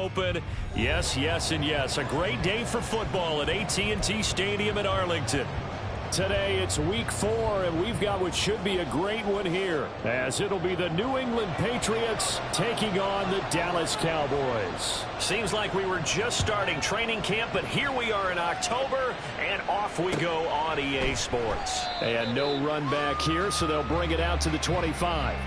open. Yes, yes, and yes. A great day for football at AT&T Stadium in Arlington. Today it's week 4, and we've got what should be a great one here, as it'll be the New England Patriots taking on the Dallas Cowboys. Seems like we were just starting training camp, but here we are in October, and off we go on EA Sports. And no run back here, so they'll bring it out to the 25.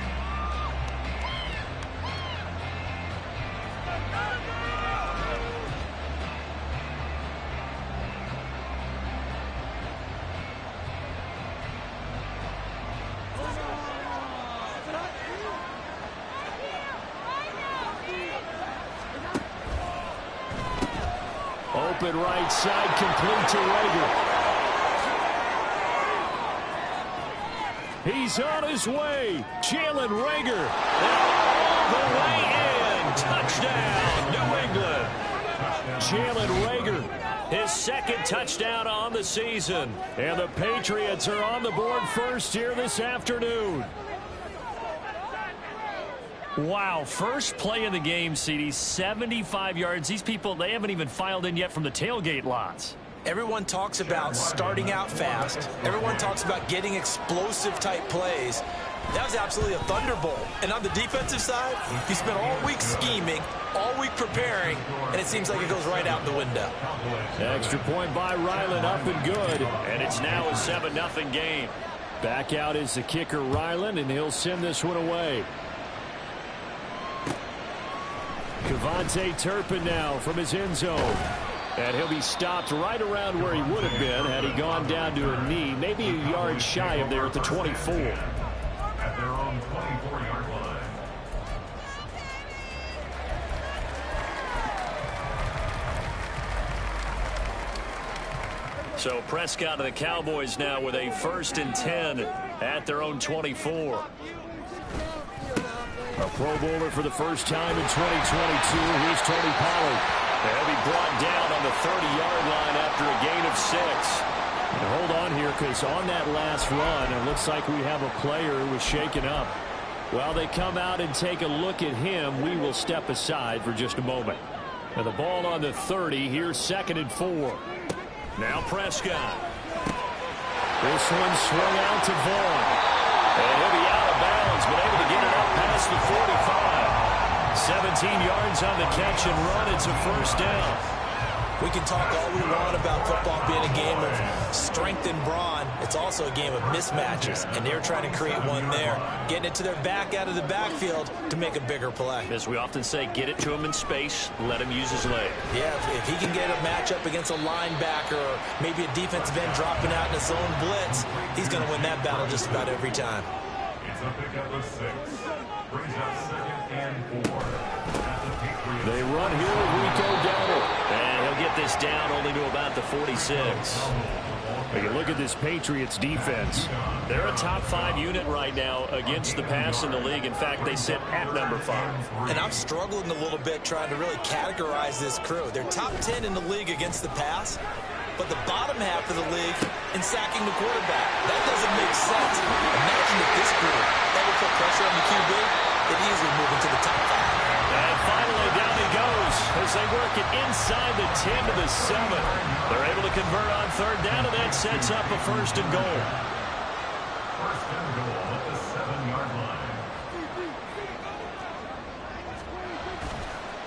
Open right side, complete to Rager. He's on his way. Jalen Rager. All the way in. Touchdown, New England. Jalen Rager, his second touchdown on the season. And the Patriots are on the board first here this afternoon. Wow, first play in the game, CD, 75 yards. These people, they haven't even filed in yet from the tailgate lots. Everyone talks about starting out fast. Everyone talks about getting explosive-type plays. That was absolutely a thunderbolt. And on the defensive side, you spent all week scheming, all week preparing, and it seems like it goes right out the window. Extra point by Ryland, up and good. And it's now a 7-0 game. Back out is the kicker, Ryland, and he'll send this one away. Kevontae Turpin now from his end zone. And he'll be stopped right around where he would have been had he gone down to a knee, maybe a yard shy of there at the 24. At their own 24-yard line. So Prescott and the Cowboys now with a 1st and 10 at their own 24. A Pro Bowler for the first time in 2022. Here's Tony Pollard. They'll be brought down on the 30-yard line after a gain of 6. And hold on here, because on that last run, it looks like we have a player who was shaken up. While they come out and take a look at him, we will step aside for just a moment. And the ball on the 30. Here's 2nd and 4. Now Prescott. This one swung out to Vaughn. And he'll be out of bounds, but able to get it up past the 45. 17 yards on the catch and run. It's a 1st down. We can talk all we want about football being a game of strength and brawn. It's also a game of mismatches, and they're trying to create one there, getting it to their back out of the backfield to make a bigger play. As we often say, get it to him in space, let him use his leg. Yeah, if he can get a matchup against a linebacker or maybe a defensive end dropping out in a zone blitz, he's going to win that battle just about every time. It's a pickup of 6. Brings up 2nd and 4. They run here with Rico Dowdle. And he'll get this down only to about the 46. When you look at this Patriots defense, they're a top 5 unit right now against the pass in the league. In fact, they sit at number 5. And I'm struggling a little bit trying to really categorize this crew. They're top 10 in the league against the pass, but the bottom half of the league in sacking the quarterback. That doesn't make sense. Imagine if this group ever put pressure on the QB, they'd easily move into the top 5. And finally, down he goes as they work it inside the 10 to the 7. They're able to convert on 3rd down, and that sets up a 1st and goal. 1st and goal at the 7-yard line.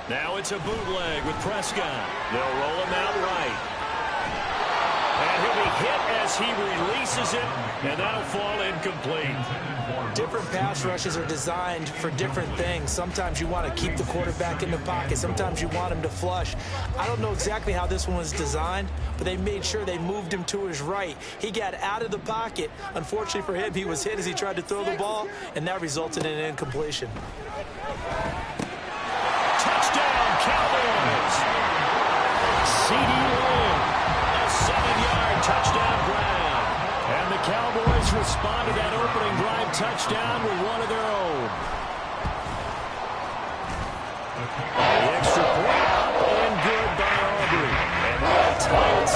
Now it's a bootleg with Prescott. They'll roll him out right. And he'll be hit as he releases it, and that'll fall incomplete. Different pass rushes are designed for different things. Sometimes you want to keep the quarterback in the pocket. Sometimes you want him to flush. I don't know exactly how this one was designed, but they made sure they moved him to his right. He got out of the pocket. Unfortunately for him, he was hit as he tried to throw the ball, and that resulted in an incompletion. Touchdown, Cowboys! CD Lamb, a 7-yard touchdown grab. And the Cowboys respond to that opening drive touchdown with one of their own. The extra point up and good by Aubrey. And we'll tie it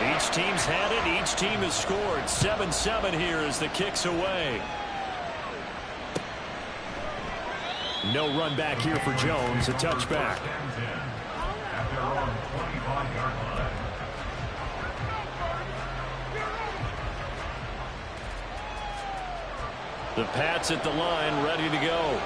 7. Each team's had it. Each team has scored. 7-7 here as the kick's away. No run back here for Jones. A touchback. At their own 25-yard line. The Pats at the line, ready to go.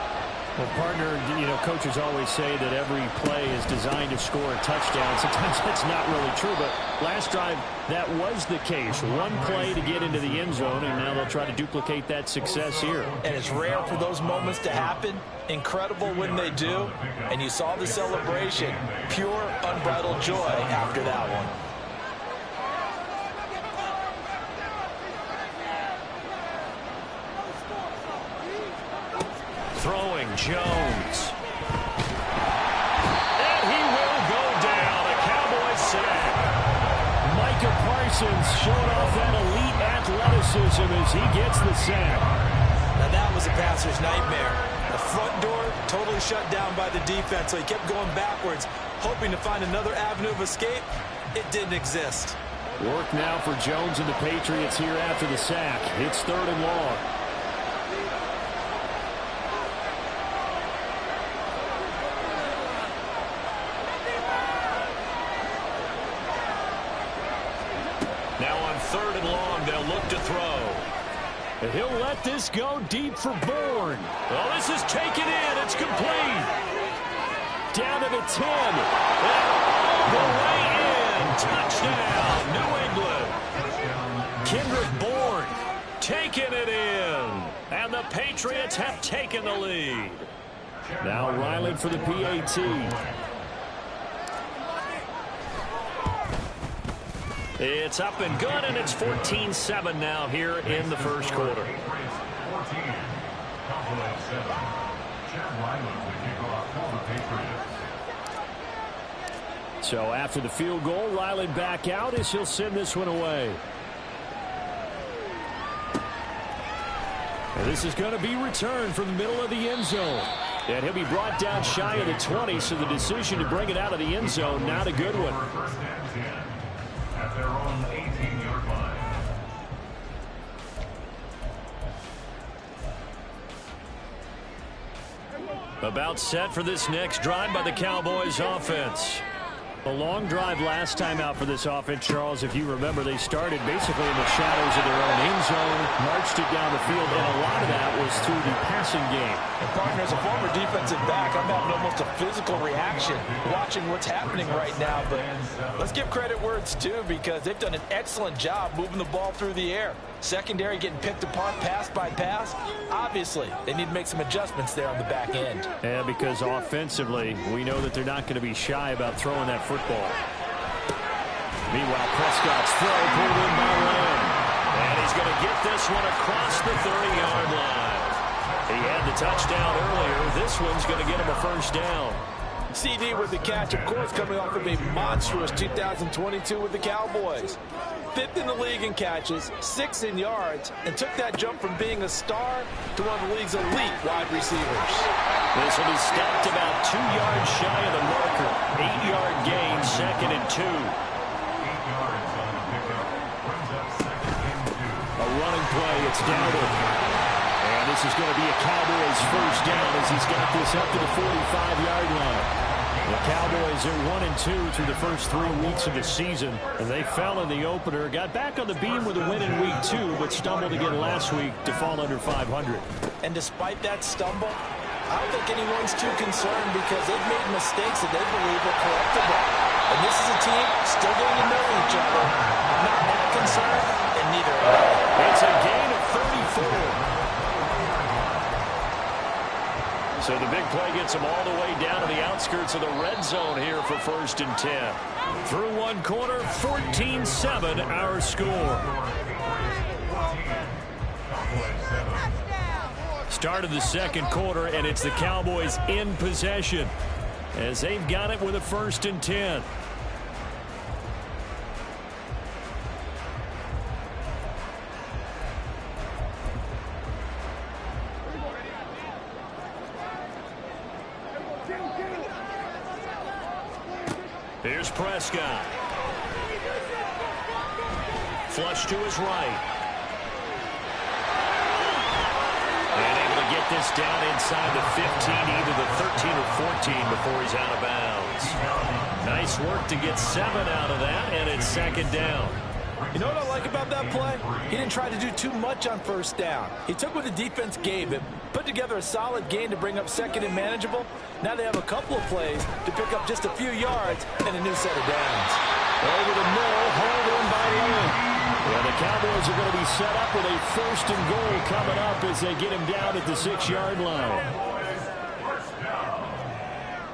Well, partner, coaches always say that every play is designed to score a touchdown. Sometimes that's not really true, but last drive, that was the case. One play to get into the end zone, and now they'll try to duplicate that success here. And it's rare for those moments to happen. Incredible when they do. And you saw the celebration. Pure, unbridled joy after that one. Throwing Jones. And he will go down. A Cowboys sack. Micah Parsons showing off that elite athleticism as he gets the sack. Now that was a passer's nightmare. The front door totally shut down by the defense, so he kept going backwards, hoping to find another avenue of escape. It didn't exist. Work now for Jones and the Patriots here after the sack. It's 3rd and long. Now on 3rd and long, they'll look to throw. And he'll let this go deep for Bourne. Oh, this is taken in. It's complete. Down to the 10. And all the way in. Touchdown, New England. Kendrick Bourne taking it in. And the Patriots have taken the lead. Now Ryland for the PAT. It's up and good, and it's 14-7 now here in the first quarter. 14. Cowboys 7. Chad Ryland to kick off for the Patriots. So after the field goal, Ryland back out as he'll send this one away. And this is going to be returned from the middle of the end zone. And he'll be brought down shy of the 20, so the decision to bring it out of the end zone, not a good one. First and 10. At their own 18-yard line. About set for this next drive by the Cowboys offense. A long drive last time out for this offense, Charles. If you remember, they started basically in the shadows of their own end zone, marched it down the field, and a lot of that was through the passing game. And partner, as a former defensive back, I'm having almost a physical reaction watching what's happening right now. But let's give credit where it's due, because they've done an excellent job moving the ball through the air. Secondary getting picked apart pass by pass. Obviously, they need to make some adjustments there on the back end. Yeah, because offensively, we know that they're not going to be shy about throwing that football. Meanwhile, Prescott's throw pulled in by Lamb. And he's going to get this one across the 30-yard line. He had the touchdown earlier. This one's going to get him a first down. CD with the catch, of course, coming off of a monstrous 2022 with the Cowboys. 5th in the league in catches, 6th in yards, and took that jump from being a star to one of the league's elite wide receivers. This will be stopped about 2 yards shy of the marker. 8-yard gain, 2nd and 2. 8 yards on the pickup. Brings up 2nd and 2. A running play, it's Dowdle. And this is going to be a Cowboys first down as he's got this up to the 45-yard line. The Cowboys are 1-2 through the first 3 weeks of the season, and they fell in the opener, got back on the beam with a win in week 2, but stumbled again last week to fall under 500. And despite that stumble, I don't think anyone's too concerned, because they've made mistakes that they believe are correctable. And this is a team still getting to know each other. I'm not that concerned, and neither am I. It's a gain of 34. So the big play gets them all the way down to the outskirts of the red zone here for 1st and 10. Through one quarter, 14-7 our score. Start of the second quarter, and it's the Cowboys in possession as they've got it with a 1st and 10. Here's Prescott. Flush to his right. And able to get get this down inside the 15, either the 13 or 14 before he's out of bounds. Nice work to get 7 out of that, and it's second down. You know what I like about that play? He didn't try to do too much on first down. He took what the defense gave him, put together a solid gain to bring up second and manageable. Now they have a couple of plays to pick up just a few yards and a new set of downs. Over the middle, hauled in by Lynn. Well, the Cowboys are going to be set up with a first and goal coming up as they get him down at the 6-yard line.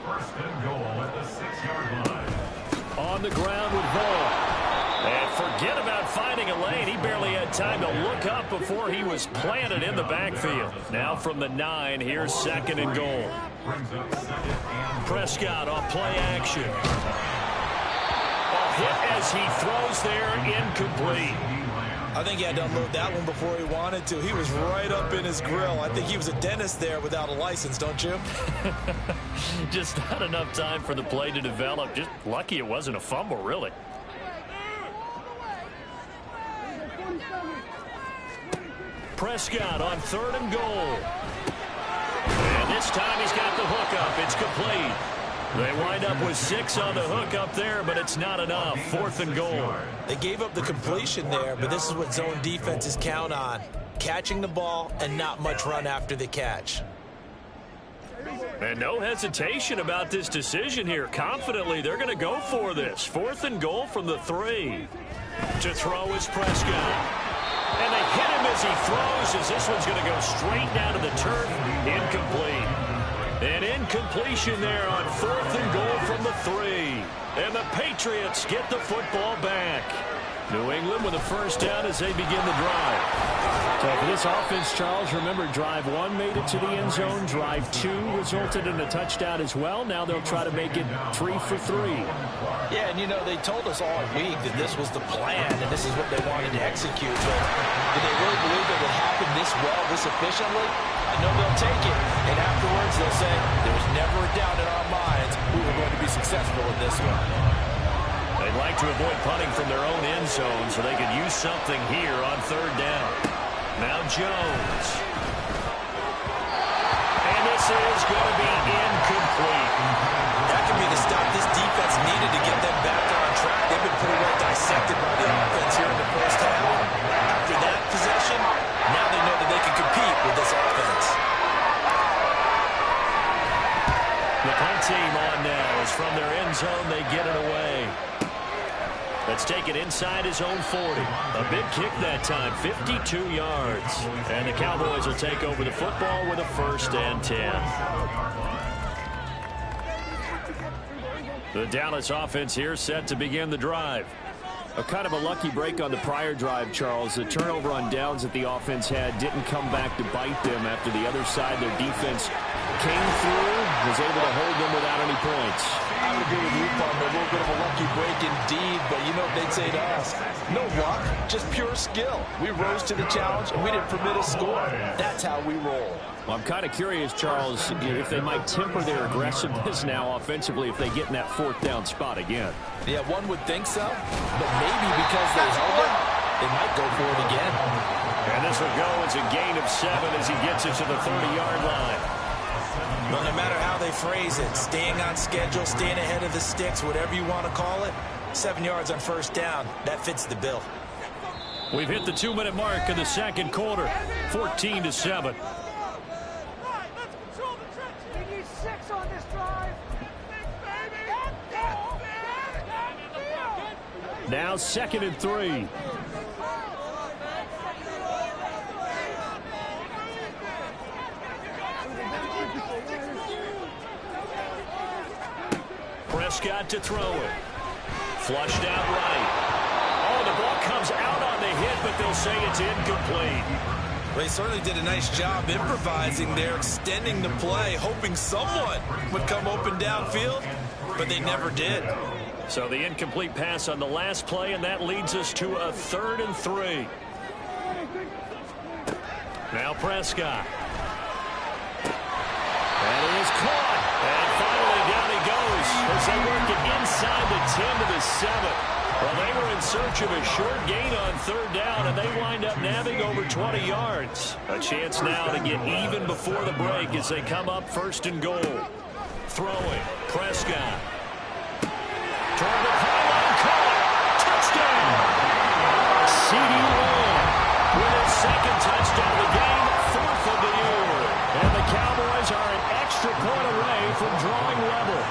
First and goal at the 6-yard line. On the ground with Vaughn. And forget about finding a lane. He barely had time to look up before he was planted in the backfield. Now from the 9, here's second and goal. Prescott off play action. A hit as he throws there, incomplete. I think he had to unload that one before he wanted to. He was right up in his grill. I think he was a dentist there without a license, don't you? Just not enough time for the play to develop. Just lucky it wasn't a fumble, really. Prescott on third and goal. And this time he's got the hookup. It's complete. They wind up with 6 on the hook up there, but it's not enough. Fourth and goal. They gave up the completion there, but this is what zone defenses count on. Catching the ball and not much run after the catch. And no hesitation about this decision here. Confidently, they're going to go for this. Fourth and goal from the 3. To throw is Prescott. And they hit him as he throws, as this one's going to go straight down to the turf. Incomplete. An incompletion there on fourth and goal from the 3. And the Patriots get the football back. New England with a first down as they begin the drive. So for this offense, Charles, remember, drive 1 made it to the end zone. Drive 2 resulted in a touchdown as well. Now they'll try to make it 3 for 3. Yeah, and you know, they told us all week that this was the plan and this is what they wanted to execute. But did they really believe it would happen this well, this efficiently? I know they'll take it, and afterwards they'll say, there was never a doubt in our minds we were going to be successful in this one. They'd like to avoid punting from their own end zone so they could use something here on third down. Now Jones. And this is going to be incomplete. That could be the stop this defense needed to get them back on track. They've been pretty well dissected by the offense here in the first half. After that possession, now they know that they can compete with this offense. The punt team on now is from their end zone. They get it away. Let's take it inside his own 40. A big kick that time, 52 yards. And the Cowboys will take over the football with a first and 10. The Dallas offense here set to begin the drive. A kind of a lucky break on the prior drive, Charles. The turnover on downs that the offense had didn't come back to bite them after the other side. Their defense came through, was able to hold them without any points. I would agree with you, Palmer. A little bit of a lucky break indeed, but you know what they'd say to us? No luck, just pure skill. We rose to the challenge, and we didn't permit a score. That's how we roll. Well, I'm kind of curious, Charles, if they might temper their aggressiveness now offensively if they get in that fourth down spot again. Yeah, one would think so, but maybe because they held it, they might go for it again. And this will go as a gain of 7 as he gets it to the 30-yard line. Well, no matter how they phrase it, staying on schedule, staying ahead of the sticks, whatever you want to call it, 7 yards on first down, that fits the bill. We've hit the 2-minute mark in the second quarter, 14-7. Now 2nd and 3. Prescott to throw it. Flushed out right. Oh, the ball comes out on the hit, but they'll say it's incomplete. They certainly did a nice job improvising there, extending the play, hoping someone would come open downfield, but they never did. So the incomplete pass on the last play, and that leads us to a 3rd and 3. Now Prescott. And it is caught. And finally down he goes as they work it inside the 10 to the 7. Well, they were in search of a short gain on third down, and they wind up nabbing over 20 yards. A chance now to get even before the break as they come up first and goal. Throwing, Prescott. Target pylon caught. Touchdown! CD Lamb with his second touchdown of the game, fourth of the year. And the Cowboys are an extra point away from drawing level.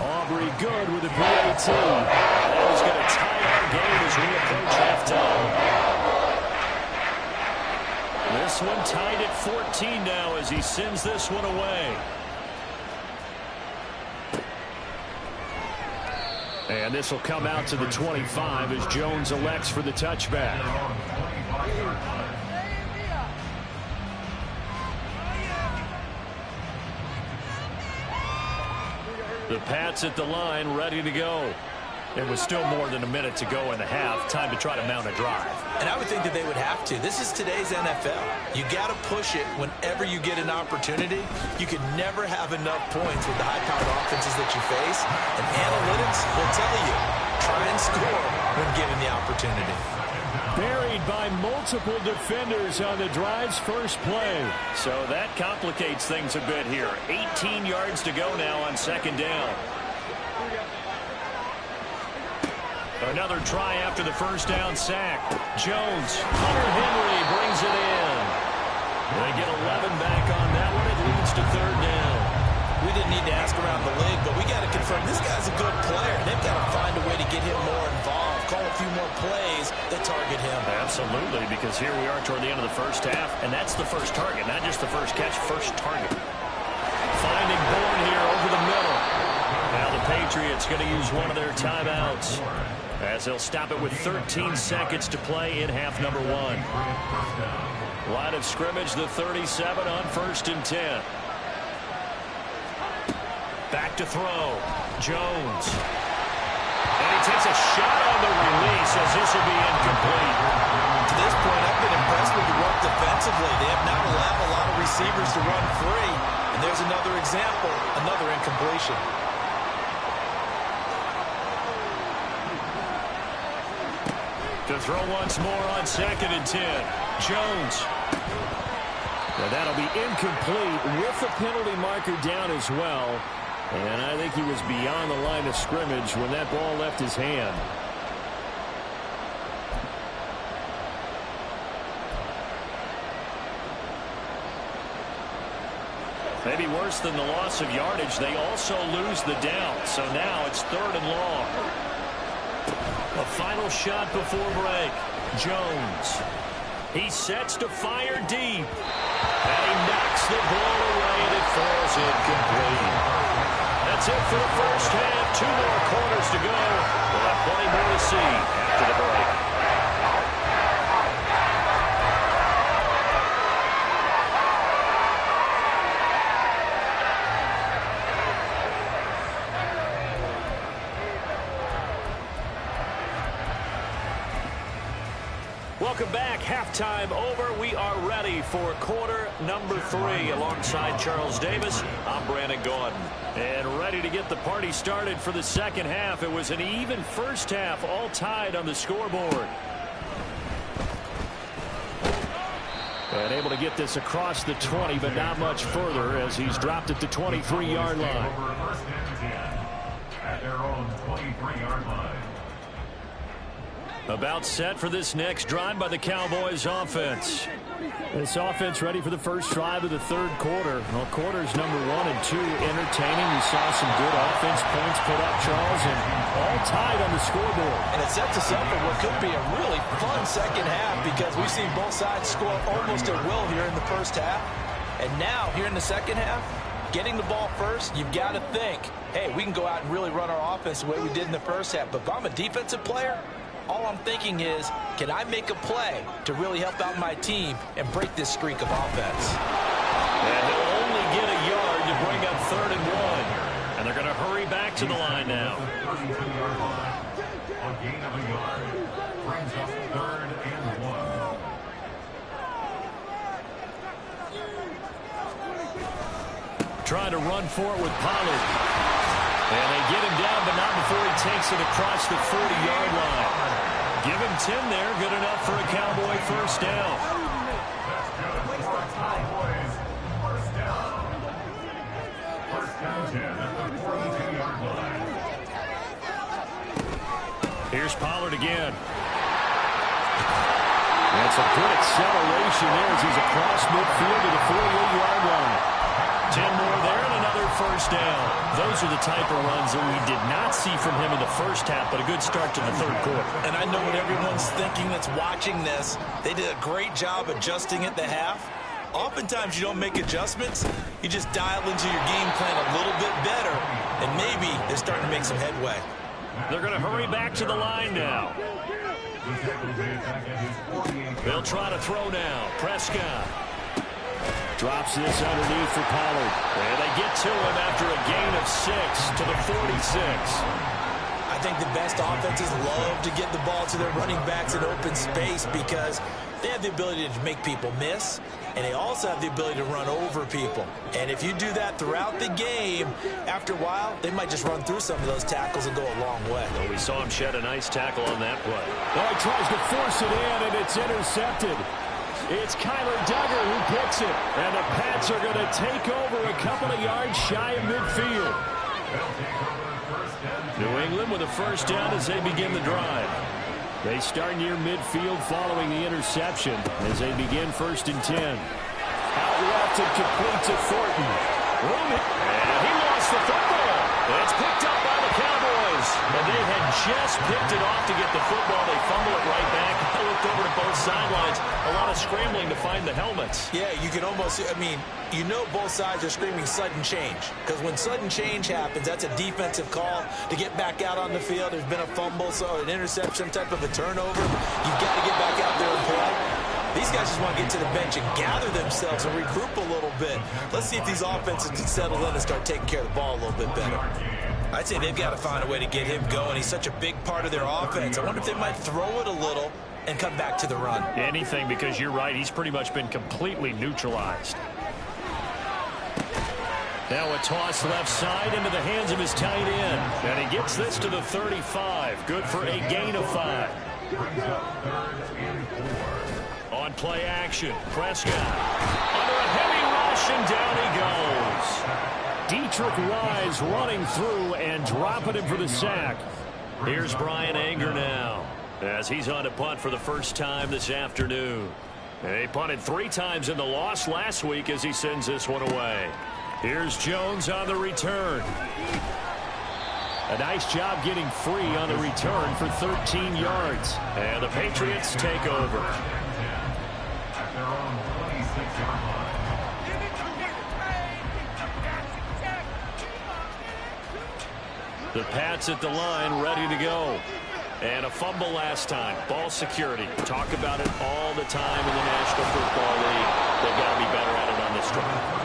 Aubrey good with a PAT. That is going to tie our game as we approach halftime. This one tied at 14 now as he sends this one away. And this will come out to the 25 as Jones elects for the touchback. The Pats at the line, ready to go. It was still more than a minute to go in the half. Time to try to mount a drive. And I would think that they would have to. This is today's NFL. You got to push it whenever you get an opportunity. You can never have enough points with the high-powered offenses that you face. And analytics will tell you, try and score when given the opportunity. Buried by multiple defenders on the drive's first play. So that complicates things a bit here. 18 yards to go now on second down. Another try after the first down sack. Jones, Hunter Henry brings it in. They get 11 back on that one. It leads to third down. We didn't need to ask around the league, but we got to confirm this guy's a good player. They've got to find a way to get him more involved, call a few more plays that target him. Absolutely, because here we are toward the end of the first half, and that's the first target, not just the first catch, first target. Finding Bourne here over the middle. Now the Patriots going to use one of their timeouts, as they'll stop it with 13 seconds to play in half number one. Line of scrimmage, the 37 on 1st and 10. Back to throw. Jones. And he takes a shot on the release as this will be incomplete. To this point, I've been impressed with the work defensively. They have not allowed a lot of receivers to run free. And there's another example, another incompletion. To throw once more on 2nd and 10. Jones. Well, that'll be incomplete with the penalty marker down as well. And I think he was beyond the line of scrimmage when that ball left his hand. Maybe worse than the loss of yardage, they also lose the down. So now it's 3rd and long. A final shot before break. Jones. He sets to fire deep. And he knocks the ball away, and it falls incomplete. That's it for the first half. 2 more quarters to go. We'll have plenty more to see after the break. Welcome back. Halftime over. We are ready for quarter number 3. Alongside Charles Davis, I'm Brandon Gordon. And ready to get the party started for the second half. It was an even first half, all tied on the scoreboard. And able to get this across the 20, but not much further as he's dropped at the 23-yard line. At their own 23-yard line. About set for this next drive by the Cowboys offense. This offense ready for the first drive of the third quarter. Well, quarters number 1 and 2 entertaining. We saw some good offense points put up, Charles, and all tied on the scoreboard. And it sets us up for what could be a really fun second half because we've seen both sides score almost at will here in the first half. And now, here in the second half, getting the ball first, you've got to think, hey, we can go out and really run our offense the way we did in the first half. But if I'm a defensive player, all I'm thinking is, can I make a play to really help out my team and break this streak of offense? And they'll only get a yard to bring up 3rd and 1. And they're going to hurry back to the line now. 32-yard line. A gain of a yard. Brings up 3rd and 1. Trying to run for it with Pollard. And they get him down, but not before he takes it across the 40-yard line. Give him 10 there. Good enough for a Cowboy first down. First down 10 at the 42-yard line. Here's Pollard again. That's a good acceleration there as he's across midfield to the 48-yard line. 10 more there and another first down. Those are the type of runs that we did not see from him in the first half, but a good start to the third quarter. And I know what everyone's thinking that's watching this. They did a great job adjusting at the half. Oftentimes you don't make adjustments. You just dial into your game plan a little bit better, and maybe they're starting to make some headway. They're going to hurry back to the line now. They'll try to throw now. Prescott drops this underneath for Pollard. And they get to him after a gain of 6 to the 46. I think the best offenses love to get the ball to their running backs in open space because they have the ability to make people miss, and they also have the ability to run over people. And if you do that throughout the game, after a while, they might just run through some of those tackles and go a long way. Well, we saw him shed a nice tackle on that play. Oh, he tries to force it in, and it's intercepted. It's Kyler Duggar who picks it, and the Pats are going to take over a couple of yards shy of midfield. New England with a first down as they begin the drive. They start near midfield following the interception as they begin 1st and 10. Out left and complete to Thornton. And he lost the football. It's picked up by the Cowboys. And they had just picked it off to get the football. They fumble it right back. I looked over to both sidelines. A lot of scrambling to find the helmets. Yeah, you can almost, you know both sides are screaming sudden change. Because when sudden change happens, that's a defensive call to get back out on the field. There's been a fumble, so an interception, type of a turnover. You've got to get back out there and play. These guys just want to get to the bench and gather themselves and regroup a little bit. Let's see if these offenses can settle in and start taking care of the ball a little bit better. I'd say they've got to find a way to get him going. He's such a big part of their offense. I wonder if they might throw it a little and come back to the run. Anything, because you're right. He's pretty much been completely neutralized. Now a toss left side into the hands of his tight end. And he gets this to the 35. Good for a gain of 5. On play action, Prescott under a heavy rush, and down he goes. Dietrich Wise running through and dropping him for the sack. Here's Brian Anger now as he's on a punt for the first time this afternoon. And he punted 3 times in the loss last week as he sends this one away. Here's Jones on the return. A nice job getting free on the return for 13 yards. And the Patriots take over. At their own 26-yard line. The Pats at the line, ready to go. And a fumble last time. Ball security. Talk about it all the time in the National Football League. They've got to be better at it on this drive.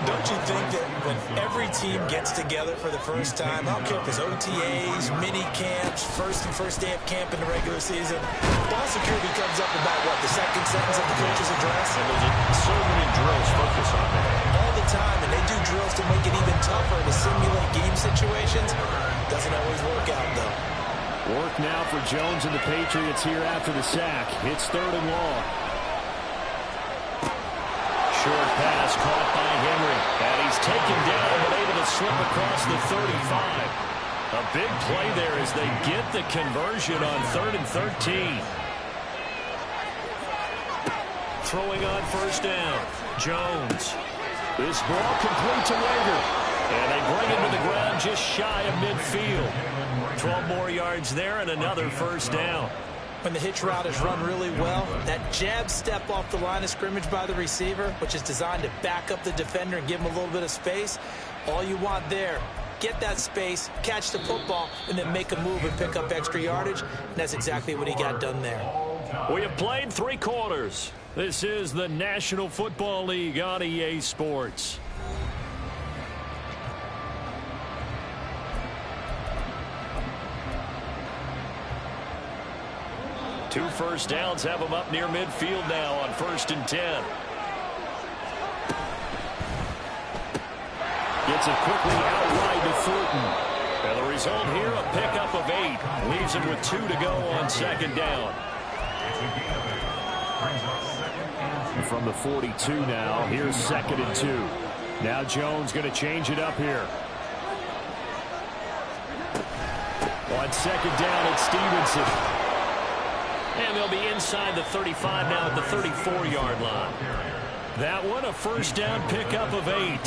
Don't you think that when every team gets together for the first time, I don't care if it's OTAs, mini camps, first day of camp in the regular season, ball security comes up about, what, the second sentence of the coach's address? And there's so many drills focus on that. All the time, and they do drills to make it even tougher to simulate game situations. Doesn't always work out, though. Work now for Jones and the Patriots here after the sack. It's 3rd and long. Short pass caught by Henry. And he's taken down but able to slip across the 35. A big play there as they get the conversion on 3rd and 13. Throwing on first down. Jones. This ball complete to Rager. And they bring him to the ground just shy of midfield. 12 more yards there and another first down. When the hitch route is run really well, that jab step off the line of scrimmage by the receiver, which is designed to back up the defender and give him a little bit of space, all you want there, get that space, catch the football, and then make a move and pick up extra yardage. And that's exactly what he got done there. We have played 3 quarters. This is the National Football League on EA Sports. Two first downs have them up near midfield now on 1st and 10. Gets it quickly out wide to Fulton. And the result here, a pickup of 8. Leaves him with 2 to go on second down. From the 42 now, here's 2nd and 2. Now Jones going to change it up here. On second down, it's Stevenson. And they'll be inside the 35 now at the 34-yard line. That one, a first down pickup of 8.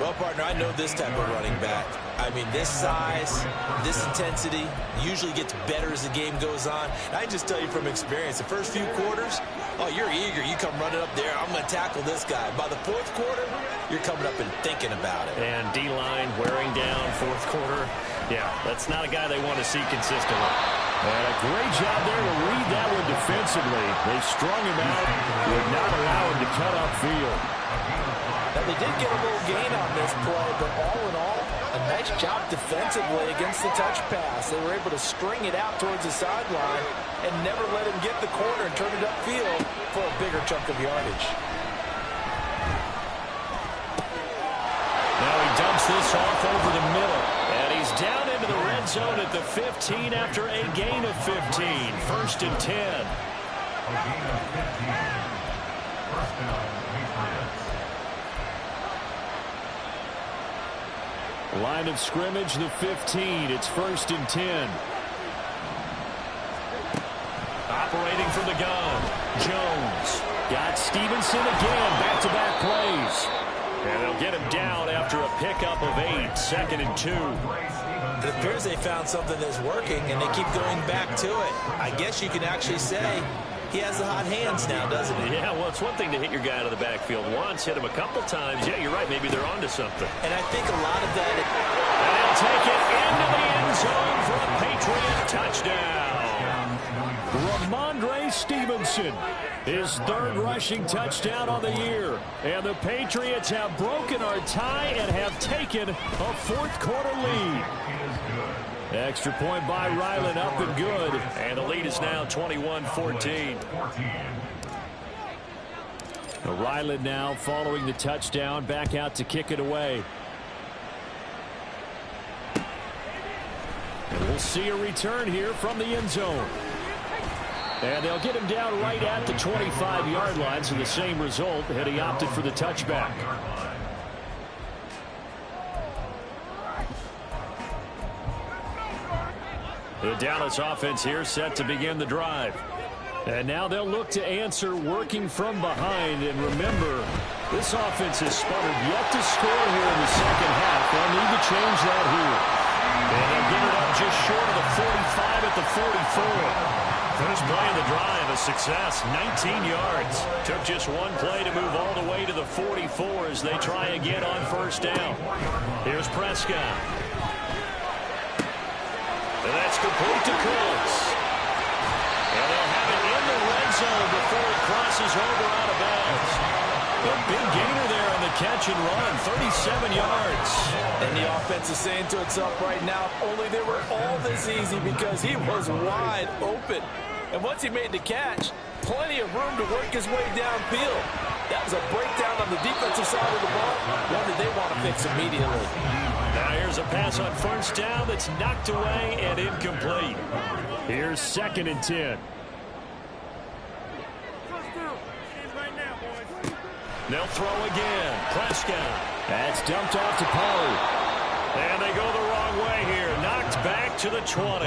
Well, partner, I know this type of running back. I mean, this size, this intensity usually gets better as the game goes on. And I just tell you from experience, the first few quarters, oh, you're eager. You come running up there, I'm going to tackle this guy. By the fourth quarter, you're coming up and thinking about it. And D-line wearing down fourth quarter. Yeah, that's not a guy they want to see consistently. And a great job there to read that one defensively. They strung him out, would not allow him to cut upfield. Now, they did get a little gain on this play, but all in all, a nice job defensively against the touch pass. They were able to string it out towards the sideline and never let him get the corner and turn it upfield for a bigger chunk of yardage. Now he dumps this off over the middle. And he's down into the red zone at the 15 after a gain of 15. 1st and 10. A gain of 15. First down, Patriots. Line of scrimmage, the 15. It's 1st and 10. Operating from the gun. Jones. Got Stevenson again. Back-to-back plays. And they'll get him down after a pickup of 8. 2nd and 2. It appears they found something that's working, and they keep going back to it. I guess you can actually say he has the hot hands now, doesn't he? Yeah, well, it's one thing to hit your guy out of the backfield once, hit him a couple times. Yeah, you're right. Maybe they're onto something. And I think a lot of that... And they'll take it into the end zone for a Patriot touchdown. Ramondre Stevenson, his 3rd rushing touchdown on the year. And the Patriots have broken our tie and have taken a 4th quarter lead. Extra point by Ryland, up and good. And the lead is now 21-14. Ryland now following the touchdown, back out to kick it away. And we'll see a return here from the end zone. And they'll get him down right at the 25-yard line, so the same result, and he opted for the touchback. The Dallas offense here set to begin the drive. And now they'll look to answer working from behind. And remember, this offense has sputtered yet to score here in the second half. They'll need to change that here. And they'll get it up just short of the 45 at the 44. First play of the drive, a success, 19 yards. Took just one play to move all the way to the 44 as they try again on first down. Here's Prescott. And that's complete to Cooks. And they'll have it in the red zone before it crosses over out of bounds. A big gainer there on the catch and run, 37 yards. And the offense is saying to itself right now, only they were all this easy because he was wide open. And once he made the catch, plenty of room to work his way downfield. That was a breakdown on the defensive side of the ball, one that they want to fix immediately. Now here's a pass on first down that's knocked away and incomplete. Here's 2nd and 10. They'll throw again. Prescott. That's dumped off to Pollard. And they go the wrong way here. Knocked back to the 20.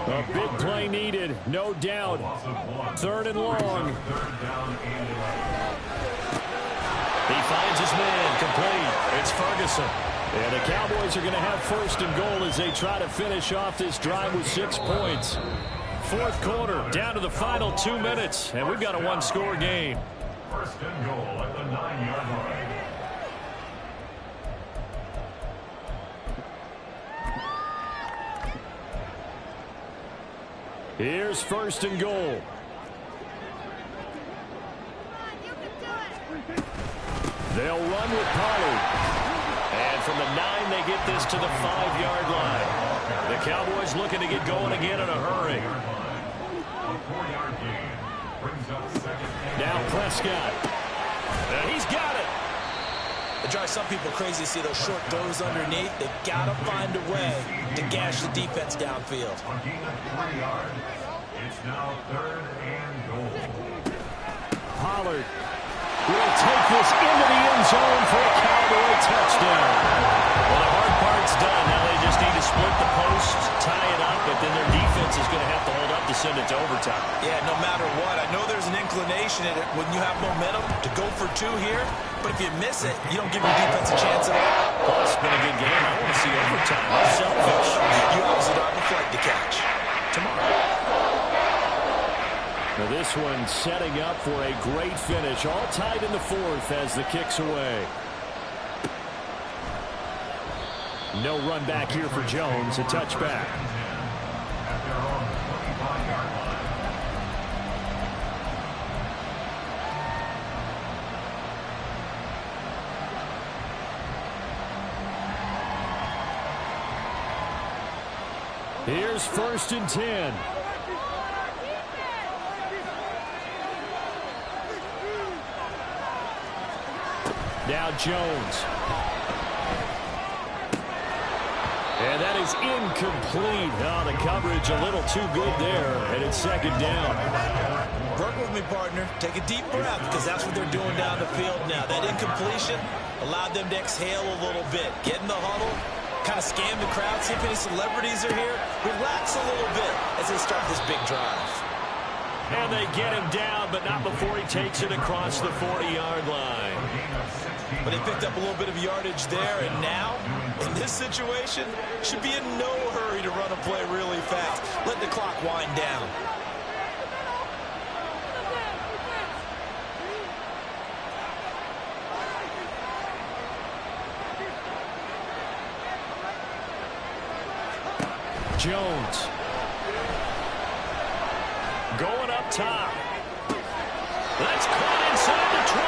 A big play needed, no doubt. 3rd and long. He finds his man, complete. It's Ferguson. And the Cowboys are going to have 1st and goal as they try to finish off this drive with 6 points. 4th quarter, down to the final 2 minutes, and we've got a 1-score game. 1st and goal at the 9-yard line. Here's 1st and goal. They'll run with Pollard. And from the 9, they get this to the 5-yard line. The Cowboys looking to get going again in a hurry. Now Prescott. And he's got it. It drives some people crazy to see those short throws underneath. They got to find a way to gash the defense downfield. On gain of 3 yards, it's now 3rd and goal. Pollard will take this into the end zone for a Cowboy touchdown. Well, the hard part's done. Now they just need to split the post, tie it up, but then their defense is going to have to hold up to send it to overtime. Yeah, no matter what. I know there's an inclination in it when you have momentum to go for 2 here, but if you miss it, you don't give your defense a chance at all. Well, it's been a good game. I want to see overtime. That's selfish. You obviously don't have a flight to catch. Tomorrow. Now this one setting up for a great finish. All tied in the 4th as the kick's away. No run back here for Jones. A touchback. Here's 1st and 10. Now Jones. And that is incomplete. Oh, the coverage a little too good there, and it's 2nd down. Work with me, partner. Take a deep breath, because that's what they're doing down the field now. That incompletion allowed them to exhale a little bit. Get in the huddle, kind of scan the crowd, see if any celebrities are here. Relax a little bit as they start this big drive. And they get him down, but not before he takes it across the 40-yard line. But they picked up a little bit of yardage there, and now, in this situation, should be in no hurry to run a play really fast. Let the clock wind down. Jones. Going up top. That's caught inside the 20.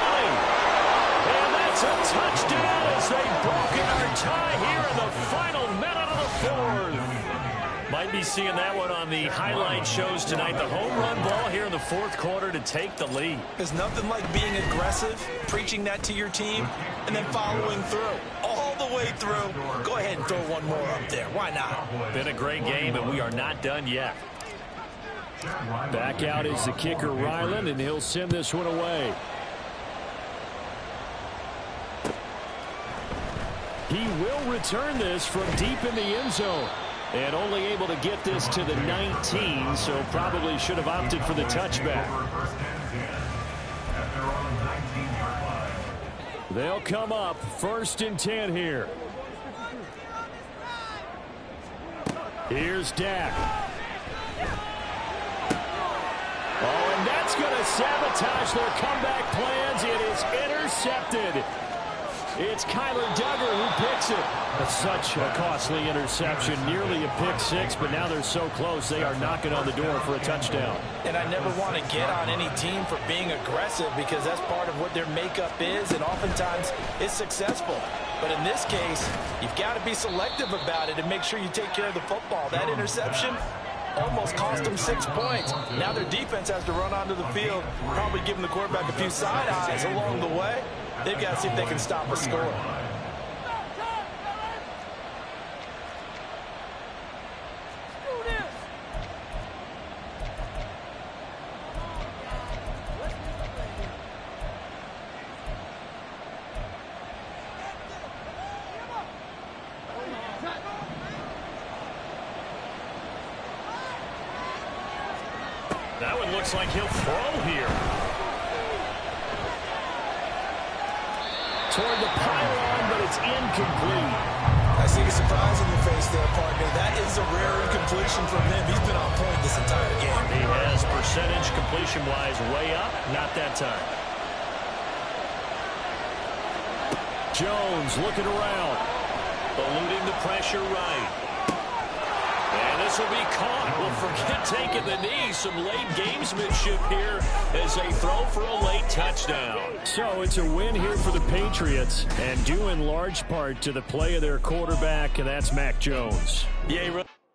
And that's a touchdown as they've broken our tie here in the final minute of the 4th. Might be seeing that one on the highlight shows tonight. The home run ball here in the 4th quarter to take the lead. There's nothing like being aggressive, preaching that to your team, and then following through. All the way through. Go ahead and throw one more up there. Why not? Been a great game, and we are not done yet. Back out is the kicker, Ryland, and he'll send this one away. He will return this from deep in the end zone. And only able to get this to the 19, so probably should have opted for the touchback. They'll come up 1st and 10 here. Here's Dak. Oh, and that's going to sabotage their comeback plans. It is intercepted. It's Kyler Duggar who picks it. That's such a costly interception, nearly a pick 6, but now they're so close they are knocking on the door for a touchdown. And I never want to get on any team for being aggressive because that's part of what their makeup is, and oftentimes it's successful. But in this case, you've got to be selective about it and make sure you take care of the football. That interception almost cost them 6 points. Now their defense has to run onto the field, probably giving the quarterback a few side eyes along the way. They've got to see if they can stop a score. That one looks like he'll throw here. Toward the pylon, but it's incomplete. I see the surprise in your face there, partner. That is a rare incompletion from him. He's been on point this entire game. He has percentage completion-wise way up. Not that time. Jones looking around. Eluding the pressure right. And this will be caught. Well, forget taking the knee. Some late gamesmanship here as they throw for a late touchdown. So it's a win here for the Patriots, and due in large part to the play of their quarterback, and that's Mac Jones. Yeah,